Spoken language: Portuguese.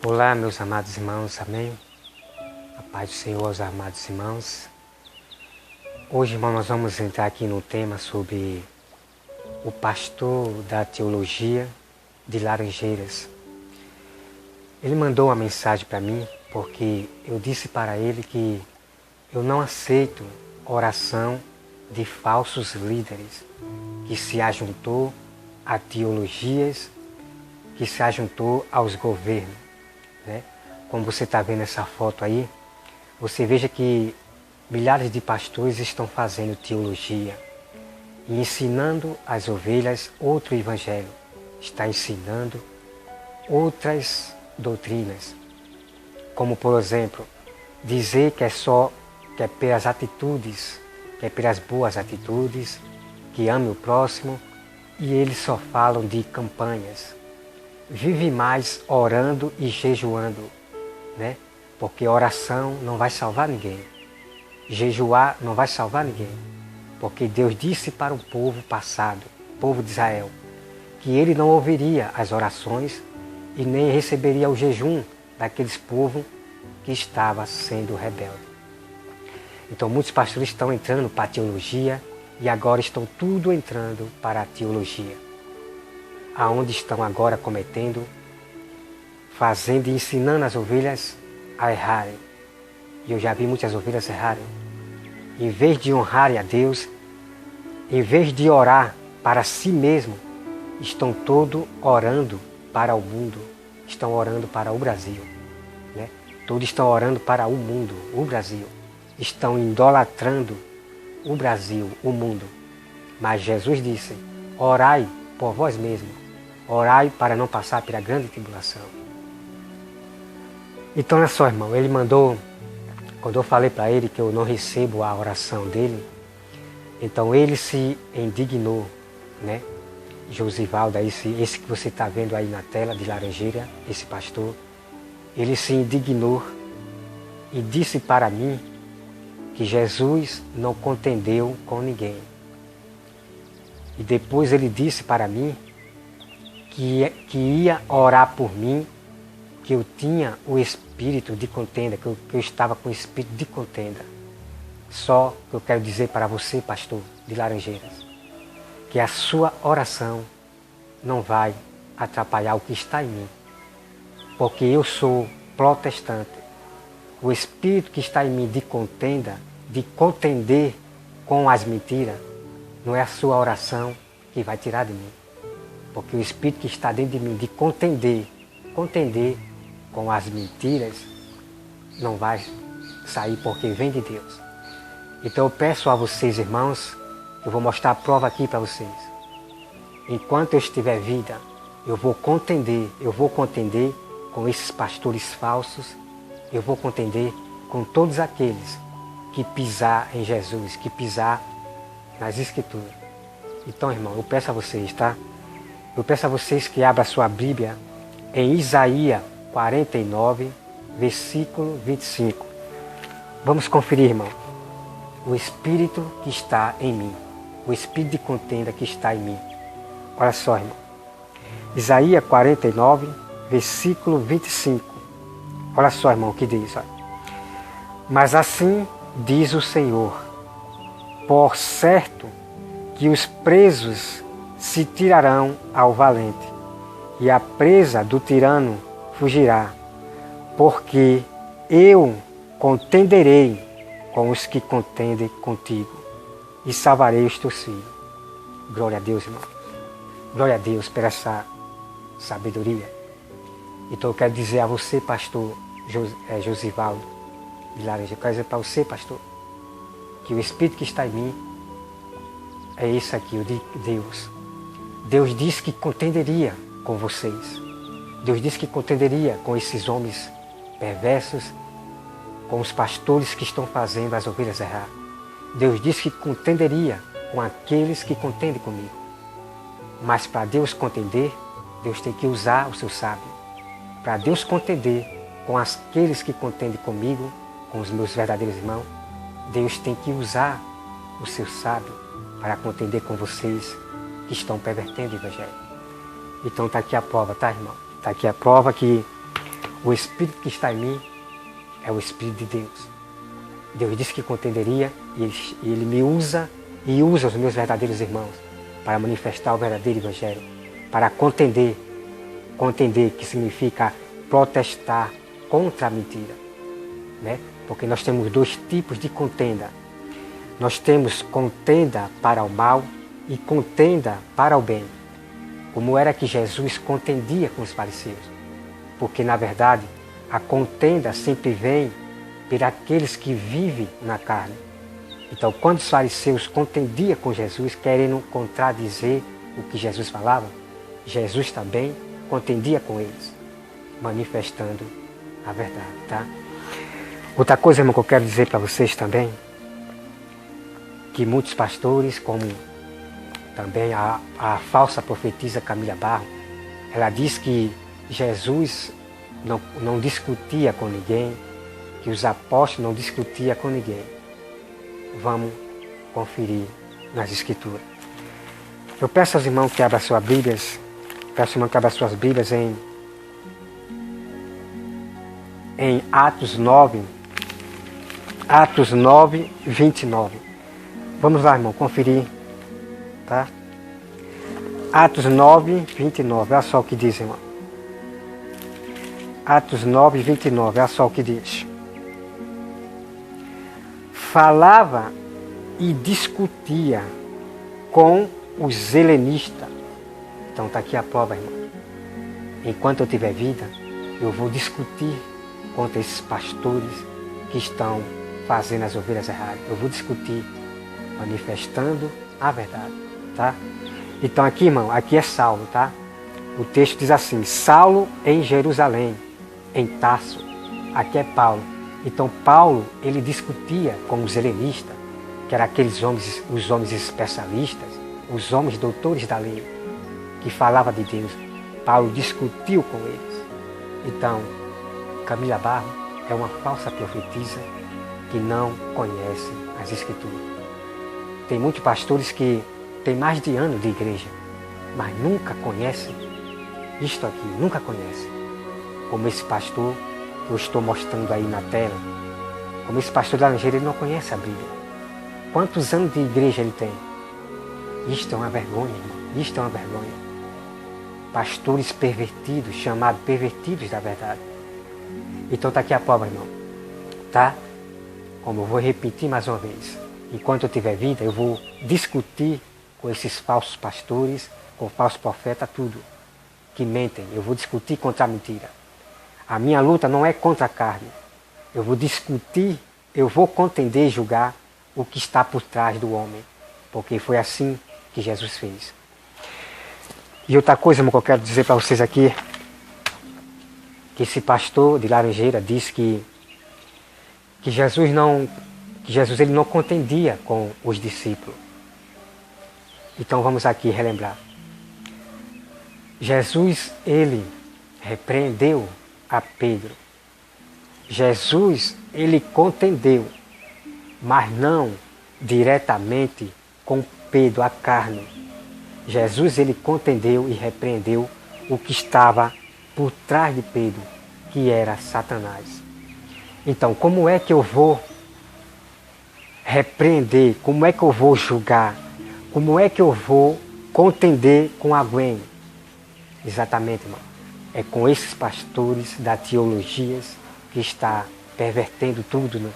Olá, meus amados irmãos, amém? A paz do Senhor aos amados irmãos. Hoje, irmão, nós vamos entrar aqui no tema sobre o pastor da teologia de Laranjeiras. Ele mandou uma mensagem para mim porque eu disse para ele que eu não aceito oração de falsos líderes que se ajuntou a teologias, que se ajuntou aos governos. Né? Como você está vendo essa foto aí, você veja que milhares de pastores estão fazendo teologia e ensinando às ovelhas outro evangelho, está ensinando outras doutrinas, como por exemplo, dizer que é pelas atitudes, que é pelas boas atitudes, que ame o próximo, e eles só falam de campanhas. Vive mais orando e jejuando, né? Porque oração não vai salvar ninguém. Jejuar não vai salvar ninguém. Porque Deus disse para o povo passado, o povo de Israel, que ele não ouviria as orações e nem receberia o jejum daqueles povos que estava sendo rebelde. Então muitos pastores estão entrando para a teologia e agora estão tudo entrando para a teologia. Aonde estão agora cometendo, fazendo e ensinando as ovelhas a errarem. E eu já vi muitas ovelhas errarem. Em vez de honrarem a Deus, em vez de orar para si mesmo, estão todos orando para o mundo, estão orando para o Brasil. Né? Todos estão orando para o mundo, o Brasil. Estão idolatrando o Brasil, o mundo. Mas Jesus disse, orai por vós mesmos. Orai para não passar pela grande tribulação. Então, olha só, irmão, ele mandou, quando eu falei para ele que eu não recebo a oração dele, então ele se indignou, né? Josivaldo, esse que você está vendo aí na tela de Laranjeira, esse pastor, ele se indignou e disse para mim que Jesus não contendeu com ninguém. E depois ele disse para mim que ia orar por mim, que eu tinha o espírito de contenda, que eu estava com o espírito de contenda. Só que eu quero dizer para você, pastor de Laranjeiras, que a sua oração não vai atrapalhar o que está em mim. Porque eu sou protestante. O espírito que está em mim de contenda, de contender com as mentiras, não é a sua oração que vai tirar de mim. Porque o espírito que está dentro de mim de contender com as mentiras, não vai sair porque vem de Deus. Então eu peço a vocês, irmãos, eu vou mostrar a prova aqui para vocês. Enquanto eu estiver vida, eu vou contender com esses pastores falsos, eu vou contender com todos aqueles que pisar em Jesus, que pisar nas Escrituras. Então, irmão, eu peço a vocês, tá? Eu peço a vocês que abram a sua Bíblia em Isaías 49, versículo 25. Vamos conferir, irmão. O Espírito que está em mim. O Espírito de contenda que está em mim. Olha só, irmão. Isaías 49, versículo 25. Olha só, irmão, o que diz. Olha. Mas assim diz o Senhor, por certo que os presos se tirarão ao valente, e a presa do tirano fugirá, porque eu contenderei com os que contendem contigo, e salvarei os teus filhos. Glória a Deus, irmão. Glória a Deus por essa sabedoria. Então eu quero dizer a você, pastor Josivaldo de Laranja, eu quero dizer para você, pastor, que o Espírito que está em mim é esse aqui, o de Deus. Deus disse que contenderia com vocês. Deus disse que contenderia com esses homens perversos, com os pastores que estão fazendo as ovelhas errar. Deus disse que contenderia com aqueles que contendem comigo. Mas para Deus contender, Deus tem que usar o seu sábio. Para Deus contender com aqueles que contendem comigo, com os meus verdadeiros irmãos, Deus tem que usar o seu sábio para contender com vocês que estão pervertendo o Evangelho. Então está aqui a prova, tá, irmão? Está aqui a prova que o Espírito que está em mim é o Espírito de Deus. Deus disse que contenderia e Ele me usa e usa os meus verdadeiros irmãos para manifestar o verdadeiro Evangelho, para contender, que significa protestar contra a mentira, né? Porque nós temos dois tipos de contenda. Nós temos contenda para o mal e contenda para o bem. Como era que Jesus contendia com os fariseus? Porque, na verdade, a contenda sempre vem por aqueles que vivem na carne. Então, quando os fariseus contendiam com Jesus, querendo contradizer o que Jesus falava, Jesus também contendia com eles, manifestando a verdade, tá? Outra coisa, irmão, que eu quero dizer para vocês também, que muitos pastores, como também a falsa profetisa Camila Barro, ela diz que Jesus não discutia com ninguém, que os apóstolos não discutiam com ninguém. Vamos conferir nas Escrituras. Eu peço aos irmãos que abram suas Bíblias, em Atos 9, 29. Vamos lá, irmão, conferir, tá? Atos 9, 29, olha só o que diz, irmão. Atos 9, 29, olha só o que diz. Falava e discutia com os helenistas. Então está aqui a prova, irmão. Enquanto eu tiver vida, eu vou discutir contra esses pastores que estão fazendo as ovelhas erradas. Eu vou discutir, manifestando a verdade, tá? Então aqui, irmão, aqui é Saulo, tá? O texto diz assim: Saulo em Jerusalém, em Tarso. Aqui é Paulo. Então Paulo, ele discutia com os helenistas, que eram aqueles homens, os homens especialistas, os homens doutores da lei, que falavam de Deus. Paulo discutiu com eles. Então, Camila Barro é uma falsa profetisa que não conhece as Escrituras. Tem muitos pastores que têm mais de ano de igreja, mas nunca conhecem isto aqui, nunca conhecem. Como esse pastor que eu estou mostrando aí na tela, como esse pastor da Laranjeira, ele não conhece a Bíblia. Quantos anos de igreja ele tem? Isto é uma vergonha, irmão. Isto é uma vergonha. Pastores pervertidos, chamados pervertidos da verdade. Então está aqui a prova, irmão. Tá? Como eu vou repetir mais uma vez. Enquanto eu tiver vida, eu vou discutir com esses falsos pastores, com falsos profetas, tudo. Que mentem. Eu vou discutir contra a mentira. A minha luta não é contra a carne. Eu vou discutir, eu vou contender e julgar o que está por trás do homem. Porque foi assim que Jesus fez. E outra coisa, irmão, que eu quero dizer para vocês aqui, que esse pastor de Laranjeira disse que Jesus ele não contendia com os discípulos. Então vamos aqui relembrar. Jesus, ele repreendeu a Pedro. Jesus, ele contendeu, mas não diretamente com Pedro, a carne. Jesus, ele contendeu e repreendeu o que estava por trás de Pedro, que era Satanás. Então, como é que eu vou repreender? Como é que eu vou julgar? Como é que eu vou contender com alguém? Exatamente, irmão. É com esses pastores da teologia que está pervertendo tudo, né?